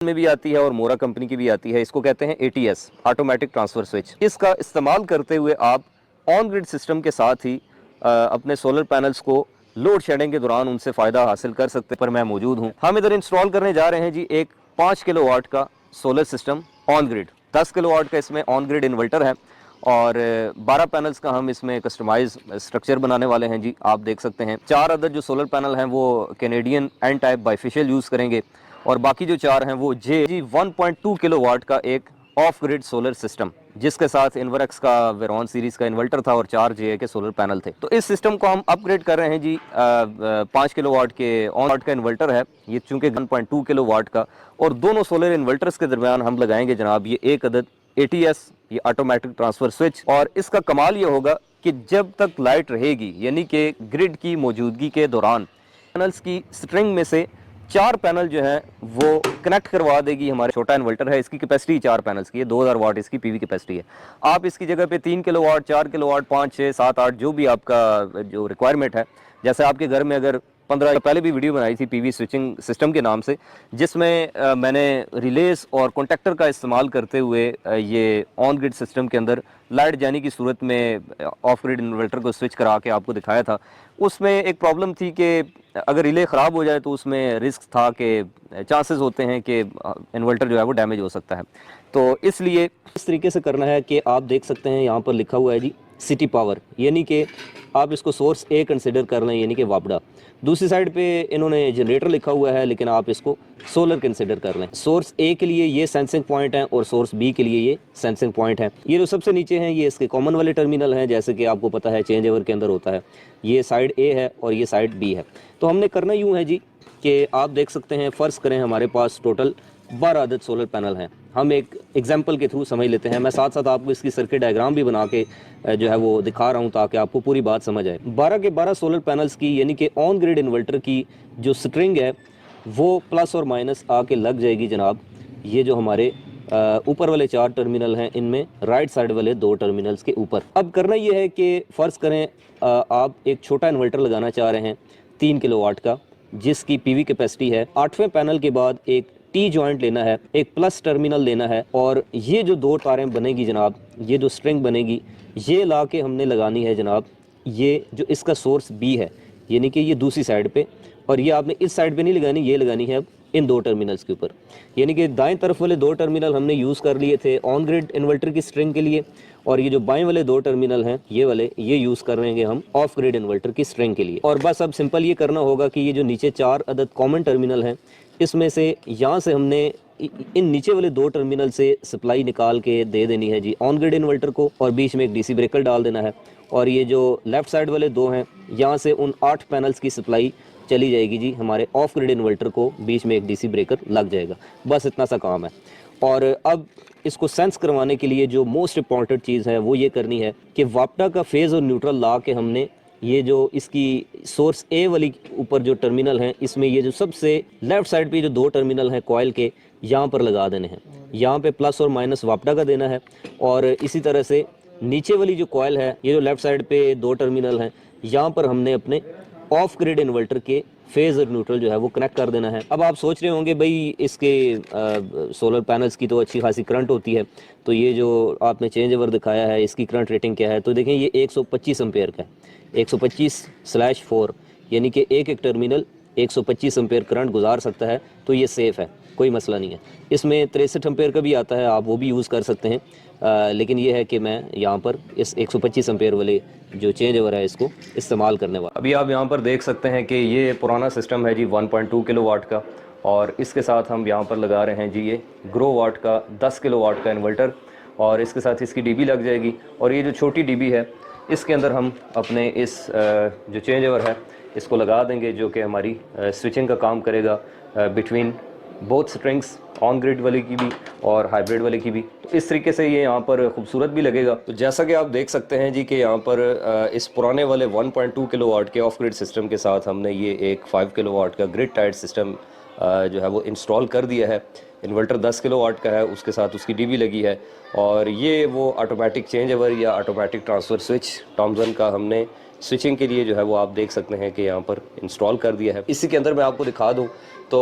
में भी आती है और मोरा कंपनी की भी आती है। इसको कहते हैं ATS, ऑटोमेटिक ट्रांसफर स्विच। इसका इस्तेमाल करते हुए आप ऑन ग्रिड सिस्टम के साथ ही अपने सोलर पैनल्स को लोड शेडिंग के दौरान उनसे फ़ायदा हासिल कर सकते हैं। पर मैं मौजूद हूँ। हम इधर इंस्टॉल करने जा रहे हैं जी एक 5 किलोवाट का solar system on grid. 10 kilowatt का इसमें ऑन ग्रिड इन्वर्टर है और 12 पैनल्स का हम इसमें कस्टमाइज स्ट्रक्चर बनाने वाले हैं जी। आप देख सकते हैं 4 अदर जो सोलर पैनल हैं वो Canadian N type bifacial use करेंगे और बाकी जो 4 हैं वो जे 1.2 किलोवाट का एक ऑफ ग्रिड सोलर सिस्टम, जिसके साथ इन्वर्क्स का वेरॉन सीरीज का इन्वर्टर था और 4 जे के सोलर पैनल थे। तो इस सिस्टम को हम अपग्रेड कर रहे हैं जी 5 किलोवाट के ऑन वाट का इन्वर्टर है ये, चूंकि 1.2 किलोवाट का, और दोनों सोलर इन्वर्टर्स के दरमियान हम लगाएंगे जनाब ये एक अदद ATS, ये ऑटोमेटिक ट्रांसफर स्विच। और इसका कमाल ये होगा कि जब तक लाइट रहेगी, यानी कि ग्रिड की मौजूदगी के दौरान, पैनल्स की स्ट्रिंग में से 4 पैनल जो है वो कनेक्ट करवा देगी। हमारा छोटा इन्वर्टर है, इसकी कैपेसिटी 4 पैनल्स की है, 2000 वाट इसकी PV कैपेसिटी है। आप इसकी जगह पे 3 किलोवाट, 4 किलोवाट, 5, 6, 7, 8 जो भी आपका जो रिक्वायरमेंट है, जैसे आपके घर में अगर 15 पहले भी वीडियो बनाई थी PV स्विचिंग सिस्टम के नाम से, जिसमें मैंने रिलेस और कॉन्टैक्टर का इस्तेमाल करते हुए ये ऑन ग्रिड सिस्टम के अंदर लाइट जाने की सूरत में ऑफ ग्रिड इन्वर्टर को स्विच करा के आपको दिखाया था। उसमें एक प्रॉब्लम थी कि अगर रिले ख़राब हो जाए तो उसमें रिस्क था कि चांसेस होते हैं कि इन्वर्टर जो है वो डैमेज हो सकता है। तो इसलिए इस तरीके से करना है कि आप देख सकते हैं यहाँ पर लिखा हुआ है जी सिटी पावर, यानी कि आप इसको सोर्स A कंसिडर कर लें, यानी कि वापडा। दूसरी साइड पे इन्होंने जनरेटर लिखा हुआ है, लेकिन आप इसको सोलर कंसिडर कर लें। सोर्स A के लिए ये सेंसिंग पॉइंट है और सोर्स B के लिए ये सेंसिंग पॉइंट है। ये जो सबसे नीचे हैं ये इसके कॉमन वाले टर्मिनल हैं, जैसे कि आपको पता है चेंज ओवर के अंदर होता है। ये साइड A है और ये साइड B है। तो हमने करना यूँ है जी कि आप देख सकते हैं, फ़र्ज़ करें हमारे पास टोटल 12 अदद सोलर पैनल हैं। हम एक एग्जांपल के थ्रू समझ लेते हैं। मैं साथ साथ आपको इसकी सर्किट डायग्राम भी बना के जो है वो दिखा रहा हूँ ताकि आपको पूरी बात समझ आए। 12 के 12 सोलर पैनल्स की, यानी कि ऑन ग्रिड इन्वर्टर की जो स्ट्रिंग है वो प्लस और माइनस आके लग जाएगी जनाब। ये जो हमारे ऊपर वाले 4 टर्मिनल हैं, इनमें राइट साइड वाले 2 टर्मिनल्स के ऊपर। अब करना ये है कि फ़र्ज़ करें आप एक छोटा इन्वर्टर लगाना चाह रहे हैं 3 किलोवाट का, जिसकी PV कैपेसिटी है। 8वें पैनल के बाद एक T जॉइंट लेना है, एक प्लस टर्मिनल लेना है, और ये जो 2 तारें बनेगी जनाब, ये जो स्ट्रिंग बनेगी, ये ला के हमने लगानी है जनाब। ये जो इसका सोर्स B है, यानी कि ये दूसरी साइड पे, और ये आपने इस साइड पे नहीं लगानी, ये लगानी है अब इन 2 टर्मिनल्स के ऊपर। यानी कि दाएं तरफ वाले 2 टर्मिनल हमने यूज़ कर लिए थे ऑन ग्रिड इन्वर्टर की स्ट्रिंग के लिए, और ये जो बाएं वाले 2 टर्मिनल हैं ये वाले, ये यूज़ कर रहे हैं हम ऑफ ग्रिड इन्वर्टर की स्ट्रिंग के लिए। और बस अब सिंपल ये करना होगा कि ये जो नीचे 4 अदद कॉमन टर्मिनल हैं, इसमें से यहाँ से हमने इन नीचे वाले 2 टर्मिनल से सप्लाई निकाल के दे देनी है जी ऑन ग्रिड इन्वर्टर को, और बीच में एक DC ब्रेकर डाल देना है। और ये जो लेफ़्ट साइड वाले 2 हैं, यहाँ से उन 8 पैनल्स की सप्लाई चली जाएगी जी हमारे ऑफ ग्रिड इन्वर्टर को, बीच में एक DC ब्रेकर लग जाएगा। बस इतना सा काम है। और अब इसको सेंस करवाने के लिए जो मोस्ट इम्पॉर्टेंट चीज़ है वो ये करनी है कि वापडा का फेज़ और न्यूट्रल ला के हमने ये जो इसकी सोर्स A वाली ऊपर जो टर्मिनल हैं, इसमें ये जो सबसे लेफ़्ट साइड पे जो 2 टर्मिनल हैं कॉइल के, यहाँ पर लगा देने हैं। यहाँ पे प्लस और माइनस वापडा का देना है, और इसी तरह से नीचे वाली जो कॉइल है, ये जो लेफ़्ट साइड पे 2 टर्मिनल हैं, यहाँ पर हमने अपने ऑफ ग्रिड इन्वर्टर के फेज़ और न्यूट्रल जो है वो कनेक्ट कर देना है। अब आप सोच रहे होंगे भाई इसके सोलर पैनल्स की तो अच्छी खासी करंट होती है, तो ये जो आपने चेंज ओवर दिखाया है इसकी करंट रेटिंग क्या है? तो देखें ये 125 एम्पेयर का है, 125/4, यानी कि एक टर्मिनल 125 एम्पेयर करंट गुजार सकता है। तो ये सेफ़ है, कोई मसला नहीं है। इसमें 63 एम्पेयर का भी आता है, आप वो भी यूज़ कर सकते हैं, लेकिन ये है कि मैं यहाँ पर इस 125 एम्पेयर वाले जो चेंज ओवर है इसको इस्तेमाल करने वाला। अभी आप यहाँ पर देख सकते हैं कि ये पुराना सिस्टम है जी 1.2 किलोवाट का, और इसके साथ हम यहाँ पर लगा रहे हैं जी ये ग्रो वाट का 10 किलोवाट का इन्वर्टर, और इसके साथ इसकी DB लग जाएगी। और ये जो छोटी DB है इसके अंदर हम अपने इस जो चेंज ओवर है इसको लगा देंगे, जो कि हमारी स्विचिंग का काम करेगा between both strings, on grid वाले की भी और हाइब्रिड वाले की भी। तो इस तरीके से ये यहाँ पर खूबसूरत भी लगेगा। तो जैसा कि आप देख सकते हैं जी कि यहाँ पर इस पुराने वाले 1.2 किलोवाट के ऑफ ग्रिड सिस्टम के साथ हमने ये एक 5 किलोवाट का ग्रिड टाइड सिस्टम जो है वो इंस्टॉल कर दिया है। इन्वर्टर 10 किलोवाट का है, उसके साथ उसकी DB लगी है, और ये वो ऑटोमेटिक चेंज ओवर या ऑटोमेटिक ट्रांसफ़र स्विच थॉमसन का हमने स्विचिंग के लिए जो है वो आप देख सकते हैं कि यहाँ पर इंस्टॉल कर दिया है। इसी के अंदर मैं आपको दिखा दूँ तो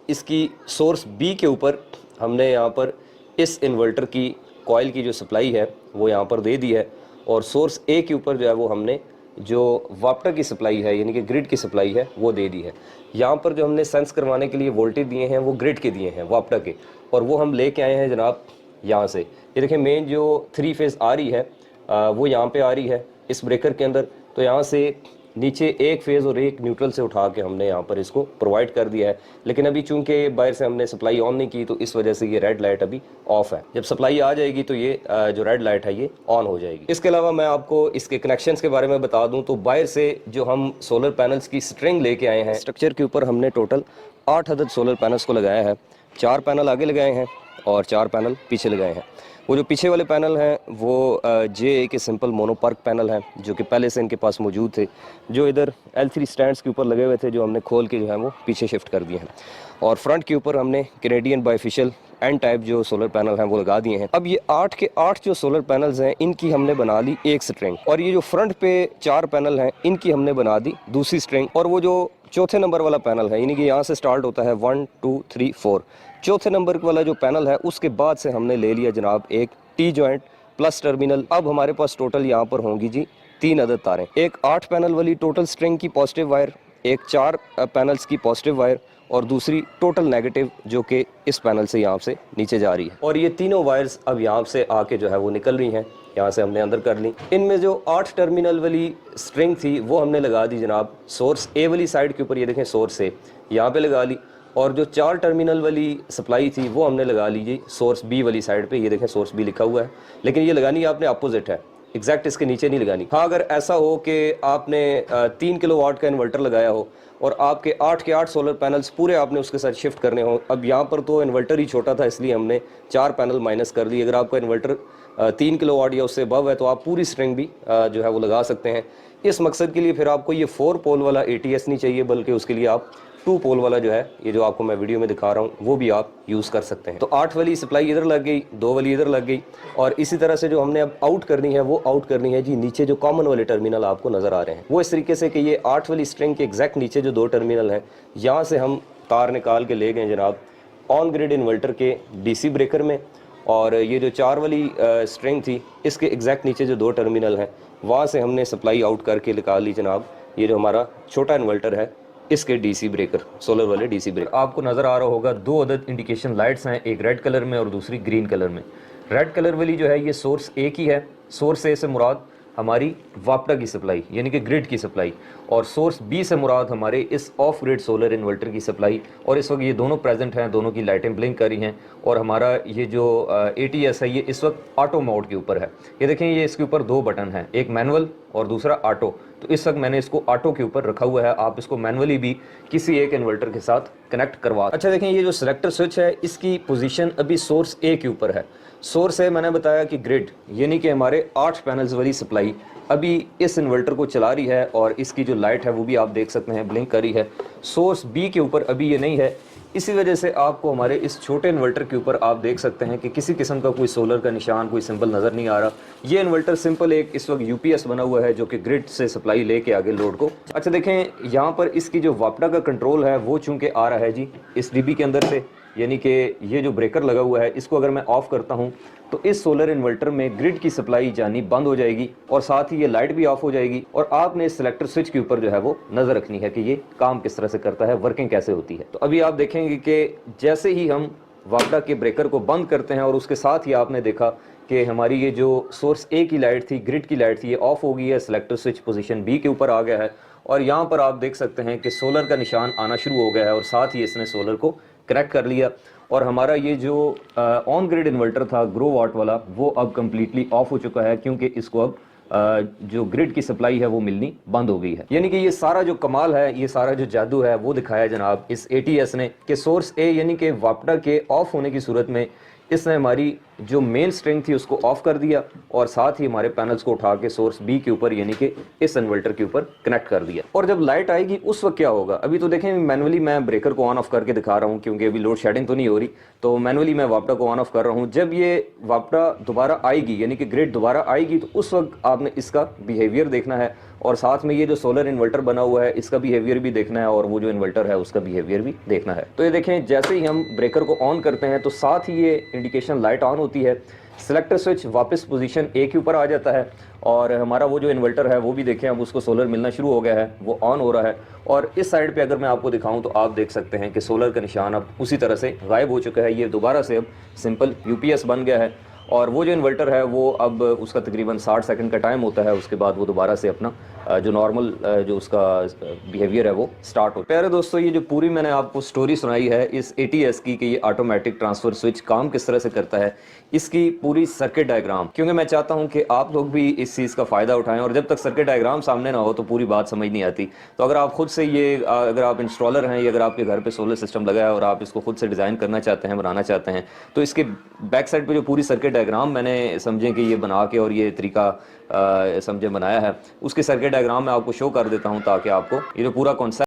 इसकी सोर्स बी के ऊपर हमने यहाँ पर इस इन्वर्टर की कॉइल की जो सप्लाई है वो यहाँ पर दे दी है, और सोर्स ए के ऊपर जो है वो हमने जो वापटा की सप्लाई है यानी कि ग्रिड की सप्लाई है वो दे दी है। यहाँ पर जो हमने सेंस करवाने के लिए वोल्टेज दिए हैं वो ग्रिड के दिए हैं, वापटा के, और वो हम लेके आए हैं जनाब यहाँ से। ये देखिए मेन जो 3 फेज़ आ रही है वो यहाँ पे आ रही है इस ब्रेकर के अंदर। तो यहाँ से नीचे एक फेज़ और एक न्यूट्रल से उठा के हमने यहाँ पर इसको प्रोवाइड कर दिया है, लेकिन अभी चूंकि बाहर से हमने सप्लाई ऑन नहीं की तो इस वजह से ये रेड लाइट अभी ऑफ है। जब सप्लाई आ जाएगी तो ये जो रेड लाइट है ये ऑन हो जाएगी। इसके अलावा मैं आपको इसके कनेक्शंस के बारे में बता दूं तो बाहर से जो हम सोलर पैनल्स की स्ट्रिंग लेके आए हैं, स्ट्रक्चर के ऊपर हमने टोटल 8 अदद सोलर पैनल्स को लगाया है। 4 पैनल आगे लगाए हैं और 4 पैनल पीछे लगाए हैं। वो जो पीछे वाले पैनल हैं वो JA के सिंपल मोनोपर्क पैनल हैं जो कि पहले से इनके पास मौजूद थे, जो इधर L3 स्टैंड्स के ऊपर लगे हुए थे, जो हमने खोल के जो है वो पीछे शिफ्ट कर दिए हैं। और फ्रंट के ऊपर हमने कैनेडियन बाइफिशियल एन टाइप जो सोलर पैनल हैं वो लगा दिए हैं। अब ये 8 के 8 जो सोलर पैनल्स हैं इनकी हमने बना ली एक स्ट्रिंग, और ये जो फ्रंट पे 4 पैनल हैं इनकी हमने बना दी दूसरी स्ट्रिंग। और वो जो चौथे नंबर वाला पैनल है यानी कि यहाँ से स्टार्ट होता है 1 2 3 4, चौथे नंबर वाला जो पैनल है उसके बाद से हमने ले लिया जनाब एक टी जॉइंट प्लस टर्मिनल। अब हमारे पास टोटल यहाँ पर होंगी जी 3 अदद तारें, एक 8 पैनल वाली टोटल स्ट्रिंग की पॉजिटिव वायर, एक 4 पैनल्स की पॉजिटिव वायर, और दूसरी टोटल नेगेटिव जो कि इस पैनल से यहाँ से नीचे जा रही है। और ये तीनों वायर्स अब यहाँ से आके जो है वो निकल रही हैं, यहाँ से हमने अंदर कर ली। इनमें जो 8 टर्मिनल वाली स्ट्रिंग थी वो हमने लगा दी जनाब सोर्स ए वाली साइड के ऊपर, ये देखें सोर्स ए यहाँ पे लगा ली, और जो 4 टर्मिनल वाली सप्लाई थी वो हमने लगा लीजिए सोर्स बी वाली साइड पे। ये देखें सोर्स बी लिखा हुआ है, लेकिन ये लगानी आपने अपोजिट है, एग्जैक्ट इसके नीचे नहीं लगानी। हाँ, अगर ऐसा हो कि आपने 3 किलोवाट का इन्वर्टर लगाया हो और आपके 8 के 8 सोलर पैनल्स पूरे आपने उसके साथ शिफ्ट करने हो, अब यहाँ पर तो इन्वर्टर ही छोटा था इसलिए हमने 4 पैनल माइनस कर दिए। अगर आपका इन्वर्टर 3 किलोवाट या उससे अबव है तो आप पूरी स्ट्रिंग भी जो है वो लगा सकते हैं। इस मकसद के लिए फिर आपको ये 4 पोल वाला ATS नहीं चाहिए, बल्कि उसके लिए आप 2 पोल वाला जो है ये जो आपको मैं वीडियो में दिखा रहा हूँ वो भी आप यूज़ कर सकते हैं। तो 8 वाली सप्लाई इधर लग गई, 2 वाली इधर लग गई, और इसी तरह से जो हमने अब आउट करनी है वो आउट करनी है जी नीचे जो कॉमन वाले टर्मिनल आपको नज़र आ रहे हैं वो इस तरीके से कि ये 8 वाली स्ट्रिंग के एग्जैक्ट नीचे जो 2 टर्मिनल हैं यहाँ से हम तार निकाल के ले गए जनाब ऑन ग्रिड इन्वर्टर के DC ब्रेकर में, और ये जो 4 वाली स्ट्रिंग थी इसके एग्जैक्ट नीचे जो 2 टर्मिनल हैं वहाँ से हमने सप्लाई आउट करके निकाल ली जनाब ये जो हमारा छोटा इन्वर्टर है इसके DC ब्रेकर, सोलर वाले DC ब्रेकर। आपको नज़र आ रहा होगा 2 अदद इंडिकेशन लाइट्स हैं, एक रेड कलर में और दूसरी ग्रीन कलर में। रेड कलर वाली जो है ये सोर्स ए की है, सोर्स ए से मुराद हमारी वापटा की सप्लाई यानी कि ग्रिड की सप्लाई, और सोर्स बी से मुराद हमारे इस ऑफ ग्रिड सोलर इन्वर्टर की सप्लाई। और इस वक्त ये दोनों प्रेजेंट हैं, दोनों की लाइटें ब्लिंक कर रही हैं, और हमारा ये जो ATS है ये इस वक्त ऑटो मोड के ऊपर है। ये देखें ये इसके ऊपर 2 बटन हैं, एक मैनुअल और दूसरा ऑटो। तो इस वक्त मैंने इसको ऑटो के ऊपर रखा हुआ है, आप इसको मैनुअली भी किसी एक इन्वर्टर के साथ कनेक्ट करवा। अच्छा देखें ये जो सिलेक्टर स्विच है इसकी पोजीशन अभी सोर्स ए के ऊपर है। सोर्स है मैंने बताया कि ग्रिड यानी कि हमारे 8 पैनल्स वाली सप्लाई अभी इस इन्वर्टर को चला रही है, और इसकी जो लाइट है वो भी आप देख सकते हैं ब्लिंक कर रही है। सोर्स बी के ऊपर अभी ये नहीं है, इसी वजह से आपको हमारे इस छोटे इन्वर्टर के ऊपर आप देख सकते हैं कि किसी किस्म का कोई सोलर का निशान, कोई सिंबल नज़र नहीं आ रहा। ये इन्वर्टर सिंपल एक इस वक्त UPS बना हुआ है जो कि ग्रिड से सप्लाई लेके आगे लोड को। अच्छा देखें यहाँ पर इसकी जो वापटा का कंट्रोल है वो चूँकि आ रहा है जी इस DB के अंदर से, यानी कि ये जो ब्रेकर लगा हुआ है इसको अगर मैं ऑफ़ करता हूँ तो इस सोलर इन्वर्टर में ग्रिड की सप्लाई जानी बंद हो जाएगी, और साथ ही ये लाइट भी ऑफ हो जाएगी। और आपने इस सिलेक्टर स्विच के ऊपर जो है वो नज़र रखनी है कि ये काम किस तरह से करता है, वर्किंग कैसे होती है। तो अभी आप देखेंगे कि जैसे ही हम वापटा के ब्रेकर को बंद करते हैं और उसके साथ ही आपने देखा कि हमारी ये जो सोर्स ए की लाइट थी, ग्रिड की लाइट थी, ये ऑफ हो गई है, सिलेक्टर स्विच पोजीशन बी के ऊपर आ गया है, और यहाँ पर आप देख सकते हैं कि सोलर का निशान आना शुरू हो गया है, और साथ ही इसने सोलर को कनेक्ट कर लिया। और हमारा ये जो ऑन ग्रिड इन्वर्टर था ग्रो वाट वाला वो अब कम्प्लीटली ऑफ हो चुका है, क्योंकि इसको अब जो ग्रिड की सप्लाई है वो मिलनी बंद हो गई है। यानी कि ये सारा जो कमाल है, ये सारा जो जादू है वो दिखाया जनाब इस ATS ने कि सोर्स ए यानी कि वापटा के ऑफ होने की सूरत में इसने हमारी जो मेन स्ट्रिंग थी उसको ऑफ कर दिया और साथ ही हमारे पैनल्स को उठा के सोर्स बी के ऊपर यानी कि इस इन्वर्टर के ऊपर कनेक्ट कर दिया। और जब लाइट आएगी उस वक्त क्या होगा, अभी तो देखें मैनुअली मैं ब्रेकर को ऑन ऑफ करके दिखा रहा हूँ क्योंकि अभी लोड शेडिंग तो नहीं हो रही, तो मैनुअली मैं वापडा को ऑन ऑफ कर रहा हूँ। जब ये वापडा दोबारा आएगी यानी कि ग्रिड दोबारा आएगी तो उस वक्त आपने इसका बिहेवियर देखना है और साथ में ये जो सोलर इन्वर्टर बना हुआ है इसका बिहेवियर भी देखना है और वो जो इन्वर्टर है उसका बिहेवियर भी देखना है। तो ये देखें जैसे ही हम ब्रेकर को ऑन करते हैं तो साथ ही ये इंडिकेशन लाइट ऑन होती है, सिलेक्टर स्विच वापस पोजीशन ए के ऊपर आ जाता है और हमारा वो जो इन्वर्टर है वो भी देखें अब उसको सोलर मिलना शुरू हो गया है, वो ऑन हो रहा है। और इस साइड पे अगर मैं आपको दिखाऊं तो आप देख सकते हैं कि सोलर का निशान अब उसी तरह से गायब हो चुका है, ये दोबारा से अब सिंपल यूपीएस बन गया है। और वो जो इन्वर्टर है वो अब उसका तकरीबन 60 सेकंड का टाइम होता है, उसके बाद वो दोबारा से अपना जो नॉर्मल जो उसका बिहेवियर है वो स्टार्ट होता है। प्यारे दोस्तों, ये जो पूरी मैंने आपको स्टोरी सुनाई है इस ATS की कि ये ऑटोमेटिक ट्रांसफ़र स्विच काम किस तरह से करता है, इसकी पूरी सर्किट डायग्राम, क्योंकि मैं चाहता हूं कि आप लोग भी इस चीज़ का फ़ायदा उठाएं और जब तक सर्किट डायग्राम सामने ना हो तो पूरी बात समझ नहीं आती। तो अगर आप खुद से ये अगर आप इंस्टॉलर हैं या अगर आपके घर पे सोलर सिस्टम लगा है और आप इसको खुद से डिज़ाइन करना चाहते हैं, बनाना चाहते हैं, तो इसके बैक साइड पे जो पूरी सर्किट डायग्राम मैंने समझें कि ये बना के और ये तरीका समझे बनाया है, उसके सर्किट डायग्राम मैं आपको शो कर देता हूँ ताकि आपको ये जो पूरा कॉन्सेप्ट